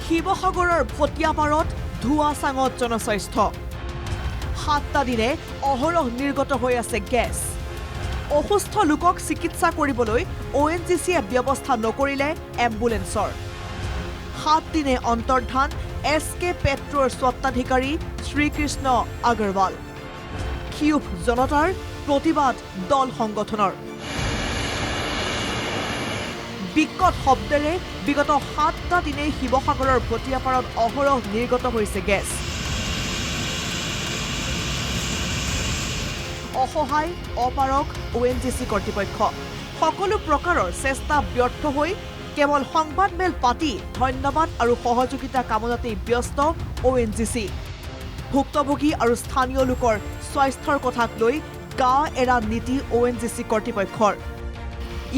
শিৱসাগৰৰ ভটিয়াপাৰত ধোঁৱা চাঙত জনস্বাস্থ্য 7টা দিনে অহৰহ নিৰ্গত হৈ আছে গেছ অসুস্থ লোকক চিকিৎসা কৰিবলৈ ONGCয়ে ব্যৱস্থা নকৰিলে এম্বুলেন্সৰ 7 দিনে অন্তৰ্ধান SK পেট্ৰৰ স্বত্বাধিকাৰী শ্ৰীকৃষ্ণ আগৰৱাল ক্ষোভ জনতাৰ প্ৰতিবাদ দল সংগঠনৰ বিকট শব্দেৰে বিগত 7টা দিনে শিৱসাগৰৰ ভটিয়াপাৰত অহৰহ নিৰ্গত হৈছে গেছ অসহায় অপাৰক ONGC কৰ্তৃপক্ষ সকলো প্ৰকাৰৰ চেষ্টা ব্যৰ্থ হৈ কেৱল সংবাদমেল পাতি ধন্যবাদ আৰু সহযোগিতা কামনাতেই ব্যস্ত ONGC ভুক্তভোগী আৰু স্থানীয় লোকৰ স্বাস্থ্যৰ কথাক লৈ গা এৰা নীতি ONGC কৰ্তৃপক্ষৰ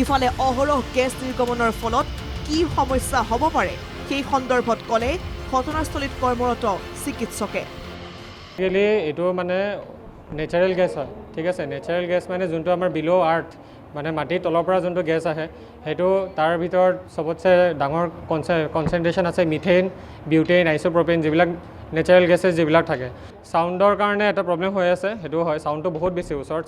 ইফালে অহৰহ গেছ নিৰ্গমনৰ ফলত কি সমস্যা হ'ব পাৰে সেই সন্দৰ্ভত ক'লে ঘটনাস্থলীত কৰ্মৰত চিকিৎসকে এইটো মানে নেচাৰেল গেছ হয় ঠিক আছে নেচাৰেল গেছ মানে যোনটো আমাৰ বিলো আৰ্থ মানে মাটিৰ তলৰ পৰা যোনটো গেছ আহে সেইটো তাৰ ভিতৰত সবতছে ডাঙৰ কনচেন্ট্ৰেশ্যন আছে মিথেন বিউটেন আইসোপ্ৰপেন যিবিলাক নেচাৰেল গেছেছ যিবিলাক থাকে সাউণ্ডৰ কাৰণে এটা প্ৰব্লেম হৈ আছে সেইটো হয় সাউণ্ডটো বহুত বেছি ওচৰত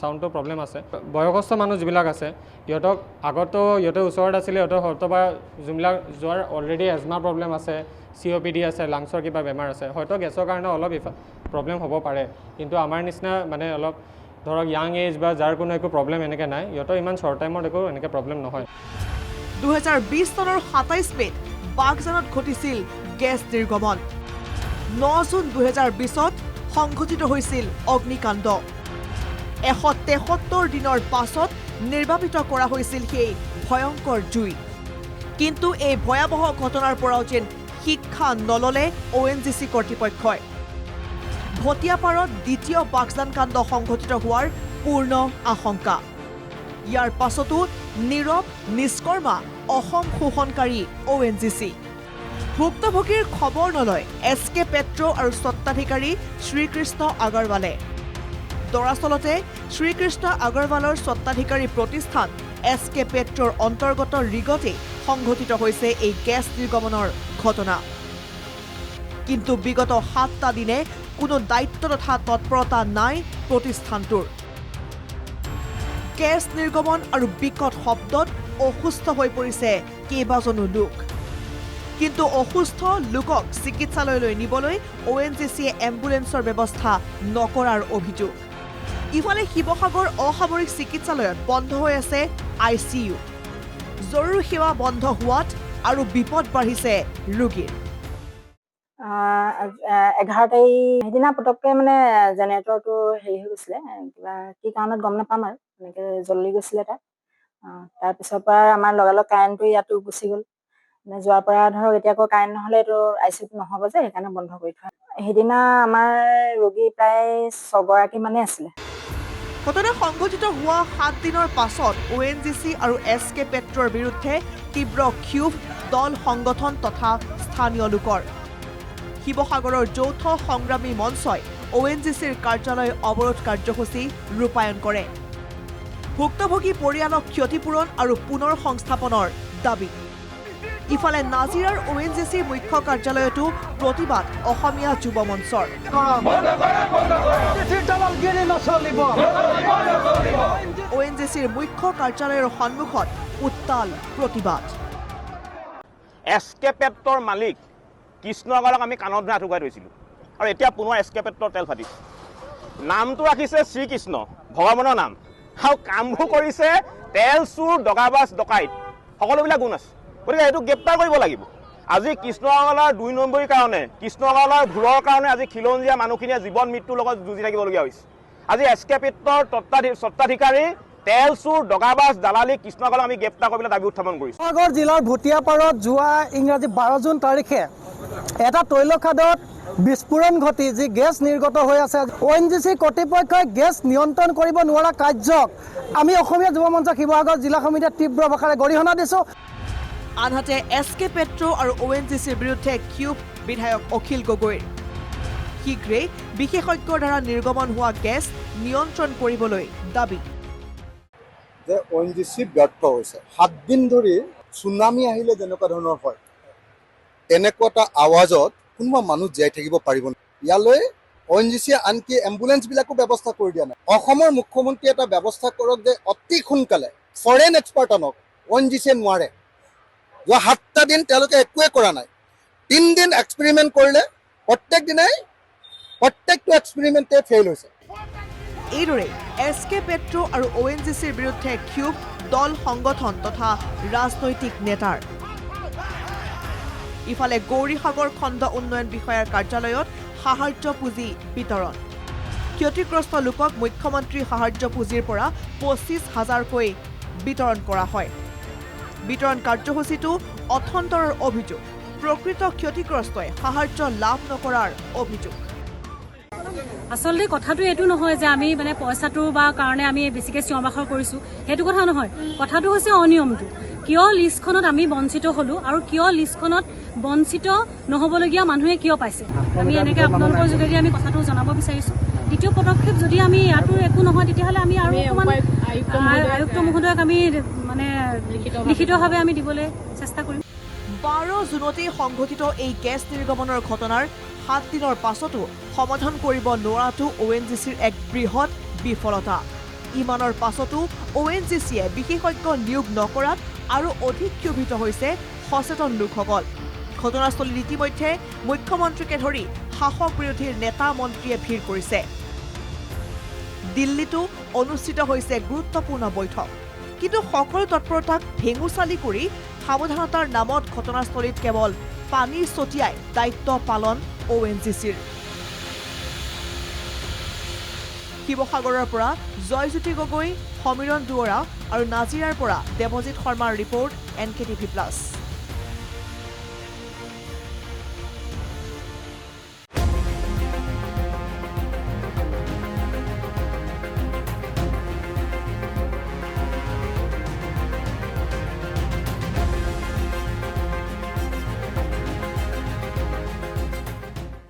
সাউণ্ডটো প্ৰব্লেম আছে বয়সস্থ মানুহ যিবিলাক আছে ইহঁতক আগতো ইহঁতে ওচৰত আছিলে ইহঁতৰ হয়তো বা যোনবিলাক যোৱাৰ অলৰেডি এজমা প্ৰব্লেম আছে COPD আছে লাংছৰ কিবা বেমাৰ আছে হয়তো গেছৰ কাৰণে অলপ প্ৰব্লেম হ'ব পাৰে কিন্তু আমাৰ নিচিনা মানে অলপ ধৰক ইয়াং এজ বা যাৰ কোনো একো প্ৰব্লেম এনেকৈ নাই ইহঁতৰ ইমান শ্বৰ্ট টাইমত একো এনেকৈ প্ৰব্লেম নহয় 2020 চনৰ 27 মেত বাগজানত ঘটিছিল গেছ নিৰ্গমন 9 জুন 2020ত সংঘটিত হৈছিল অগ্নিকাণ্ড 173 দিনৰ পাছত নিৰ্বাপিত কৰা হৈছিল সেই ভয়ংকৰ জুই কিন্তু এই ভয়াবহ ঘটনাৰ পৰাও যেন শিক্ষা নললে ONGC কৰ্তৃপক্ষই ভটিয়াপাৰত দ্বিতীয় বাগজান কাণ্ড সংঘটিত হোৱাৰ পূৰ্ণ আশংকা ইয়াৰ পাছতো নীৰৱ নিষ্কৰ্মা অসম শোষণকাৰী ONGC ভুক্তভোগীৰ খবৰ নলয় SK পেট্ৰ আৰু স্বত্বাধিকাৰী শ্ৰীকৃষ্ণ আগৰৱালে দৰাচলতে শ্ৰীকৃষ্ণ আগৰৱালৰ স্বত্বাধিকাৰী প্ৰতিষ্ঠান SK পেট্ৰৰ অন্তৰ্গত ৰিগতে সংঘটিত হৈছে এই গেছ নিৰ্গমনৰ ঘটনা কিন্তু বিগত 7টা দিনে কোনো দায়িত্ব তথা তৎপৰতা নাই প্ৰতিষ্ঠানটোৰ গেছ নিৰ্গমন আৰু বিকট শব্দত অসুস্থ হৈ পৰিছে কেইবাজনো লোক কিন্তু অসুস্থ লোকক চিকিৎসালয়লৈ নিবলৈ ONGCয়ে এম্বুলেন্সৰ ব্যৱস্থা নকৰাৰ অভিযোগ ইফালে শিৱসাগৰ অসামৰিক চিকিৎসালয়ত বন্ধ হৈ আছে ICU জৰুৰী সেৱা বন্ধ হোৱাত আৰু বিপদ বাঢ়িছে ৰোগীৰ 11 তাৰিখ সেইদিনা পটককৈ মানে জেনেৰেটৰটো হেৰি হৈ গৈছিলে কিবা কি কাৰণত গম নাপাম আৰু এনেকৈ জ্বলি গৈছিলে তাত তাৰপিছৰ পৰা আমাৰ লগালগ কাৰেণ্টটো ইয়াতো গুচি গ'ল মানে যোৱাৰ পৰা ধৰক এতিয়া আকৌ কাৰেণ্ট নহ'লে এইটো ICUত নহ'ব যে সেইকাৰণে বন্ধ কৰি থোৱা সেইদিনা আমাৰ ৰোগী প্ৰায় 6 গৰাকী মানে আছিলে ঘটনা সংঘটিত হোৱা 7 দিনৰ পাছত ONGC আৰু SK পেট্ৰৰ বিৰুদ্ধে তীব্ৰ ক্ষোভ দল সংগঠন তথা স্থানীয় লোকৰ শিৱসাগৰৰ যৌথ সংগ্ৰামী মঞ্চই ONGCৰ কাৰ্যালয় অৱৰোধ কাৰ্যসূচী ৰূপায়ণ কৰে ভুক্তভোগী পৰিয়ালক ক্ষতিপূৰণ আৰু পুনৰ সংস্থাপনৰ দাবী ইফালে নাজিৰাৰ ONGCৰ মুখ্য কাৰ্যালয়তো প্ৰতিবাদ অসমীয়া যুৱ মঞ্চৰ ONGCৰ মুখ্য কাৰ্যালয়ৰ সন্মুখত উত্তাল প্ৰতিবাদ SK পেট্ৰৰ মালিক কৃষ্ণ আগৰৱালক আমি কাণত ধৰি আঁঠুকাই থৈছিলোঁ আৰু এতিয়া পুনৰ SK পেট্ৰৰ তেল ফাটিছে নামটো ৰাখিছে শ্ৰীকৃষ্ণ ভগৱানৰ নাম আৰু কামবোৰ কৰিছে তেল চুৰ দগাবাজ ডকাইত সকলোবিলাক গুণ আছে গতিকে এইটো গ্ৰেপ্তাৰ কৰিব লাগিব আজি কৃষ্ণ আগৰৱালৰ 2 নম্বৰীৰ কাৰণে কৃষ্ণ আগৰৱালৰ ভুলৰ কাৰণে আজি খিলঞ্জীয়া মানুহখিনিয়ে জীৱন মৃত্যুৰ লগত যুঁজি থাকিবলগীয়া হৈছে আজি SK পেট্ৰৰ স্বত্বাধিকাৰী তেল চুৰ দগাবাজ দালালি কৃষ্ণ আগৰৱালক আমি গ্ৰেপ্তাৰ কৰিবলৈ দাবী উত্থাপন কৰিছোঁ শিৱসাগৰ জিলাৰ ভটিয়াপাৰত যোৱা ইংৰাজী 12 জুন তাৰিখে এটা তৈলখাদত বিস্ফোৰণ ঘটি যি গেছ নিৰ্গত হৈ আছে ONGC কৰ্তৃপক্ষই গেছ নিয়ন্ত্ৰণ কৰিব নোৱাৰা কাৰ্যক আমি অসমীয়া যুৱ মঞ্চ শিৱসাগৰ জিলা সমিতিয়ে তীব্ৰ ভাষাৰে গৰিহণা দিছোঁ আনহাতে SK পেট্ৰ আৰু ONGCৰ বিৰুদ্ধে ক্ষোভ বিধায়ক অখিল গগৈৰ শীঘ্ৰেই বিশেষজ্ঞৰ দ্বাৰা নিৰ্গমন হোৱা গেছ নিয়ন্ত্ৰণ কৰিবলৈ দাবী যে ONGC ব্যৰ্থ হৈছে 7 দিন ধৰি সুনামি আহিলে যেনেকুৱা ধৰণৰ হয় এনেকুৱা এটা আৱাজত কোনোবা মানুহ জীয়াই থাকিব পাৰিব নেকি? ইয়ালৈ ONGCয়ে আনকি এম্বুলেন্সবিলাকো ব্যৱস্থা কৰি দিয়া নাই। অসমৰ মুখ্যমন্ত্ৰীয়ে এটা ব্যৱস্থা কৰক যে অতি সোনকালে ফৰেইন এক্সপাৰ্ট আনক। ONGCয়ে নোৱাৰে। যোৱা 7টা দিন তেওঁলোকে একোৱে কৰা নাই। 3 দিন এক্সপেৰিমেণ্ট কৰিলে, প্ৰত্যেক দিনাই প্ৰত্যেকটো এক্সপেৰিমেণ্টে ফেইল হৈছে। এইদৰে SK পেট্ৰো আৰু ONGCৰ বিৰুদ্ধে ক্ষোভ দল সংগঠন তথা ৰাজনৈতিক নেতাৰ। ইফালে গৌৰীসাগৰ খণ্ড উন্নয়ন বিষয়াৰ কাৰ্যালয়ত সাহায্য পুঁজি বিতৰণ। ক্ষতিগ্ৰস্ত লোকক মুখ্যমন্ত্ৰী সাহায্য পুঁজিৰ পৰা 25,000কৈ বিতৰণ কৰা হয়। বিতৰণ কাৰ্যসূচীটো অথন্তৰৰ অভিযোগ। প্ৰকৃত ক্ষতিগ্ৰস্তই সাহায্য লাভ নকৰাৰ অভিযোগ। আচলতে কথাটো এইটো নহয় যে আমি মানে পইচাটো বা কাৰণে আমি বেছিকৈ চিঞৰ বাখৰ কৰিছোঁ, সেইটো কথা নহয়। কথাটো হৈছে অনিয়মটো। কিয় লিষ্টখনত আমি বঞ্চিত হ'লোঁ আৰু কিয় লিষ্টখনত বঞ্চিত নহ'বলগীয়া মানুহে কিয় পাইছে, আমি এনেকৈ আপোনালোকৰ যোগেদি আমি কথাটো জনাব বিচাৰিছোঁ। দ্বিতীয় পদক্ষেপ যদি আমি ইয়াতো একো নহয়, তেতিয়াহ'লে আমি আৰু অকণমান আয়ুক্ত মহোদয়ক আমি মানে লিখিতভাৱে আমি দিবলৈ চেষ্টা কৰিম। 12 জুনতেই সংঘটিত এই গেছ নিৰ্গমনৰ ঘটনাৰ 7 দিনৰ পাছতো সমাধান কৰিব নোৱাৰাটো ONGCৰ এক বৃহৎ বিফলতা। ইমানৰ পাছতো ONGCয়ে বিশেষজ্ঞ নিয়োগ নকৰাত আৰু অধিক ক্ষোভিত হৈছে সচেতন লোকসকল। ঘটনাস্থলীত ইতিমধ্যে মুখ্যমন্ত্ৰীকে ধৰি শাসক বিৰোধীৰ নেতা মন্ত্ৰীয়ে ভিৰ কৰিছে। দিল্লীতো অনুষ্ঠিত হৈছে গুৰুত্বপূৰ্ণ বৈঠক। কিন্তু সকলো তৎপৰতাক ভেঙুচালি কৰি সাৱধানতাৰ নামত ঘটনাস্থলীত কেৱল পানী ছটিয়াই দায়িত্ব পালন ONGCৰ। শিৱসাগৰৰ পৰা জয়জ্যোতি গগৈ, সমীৰণ দুৱৰা আৰু নাজিৰাৰ পৰা দেৱজিৎ শৰ্মাৰ ৰিপৰ্ট NKTV+।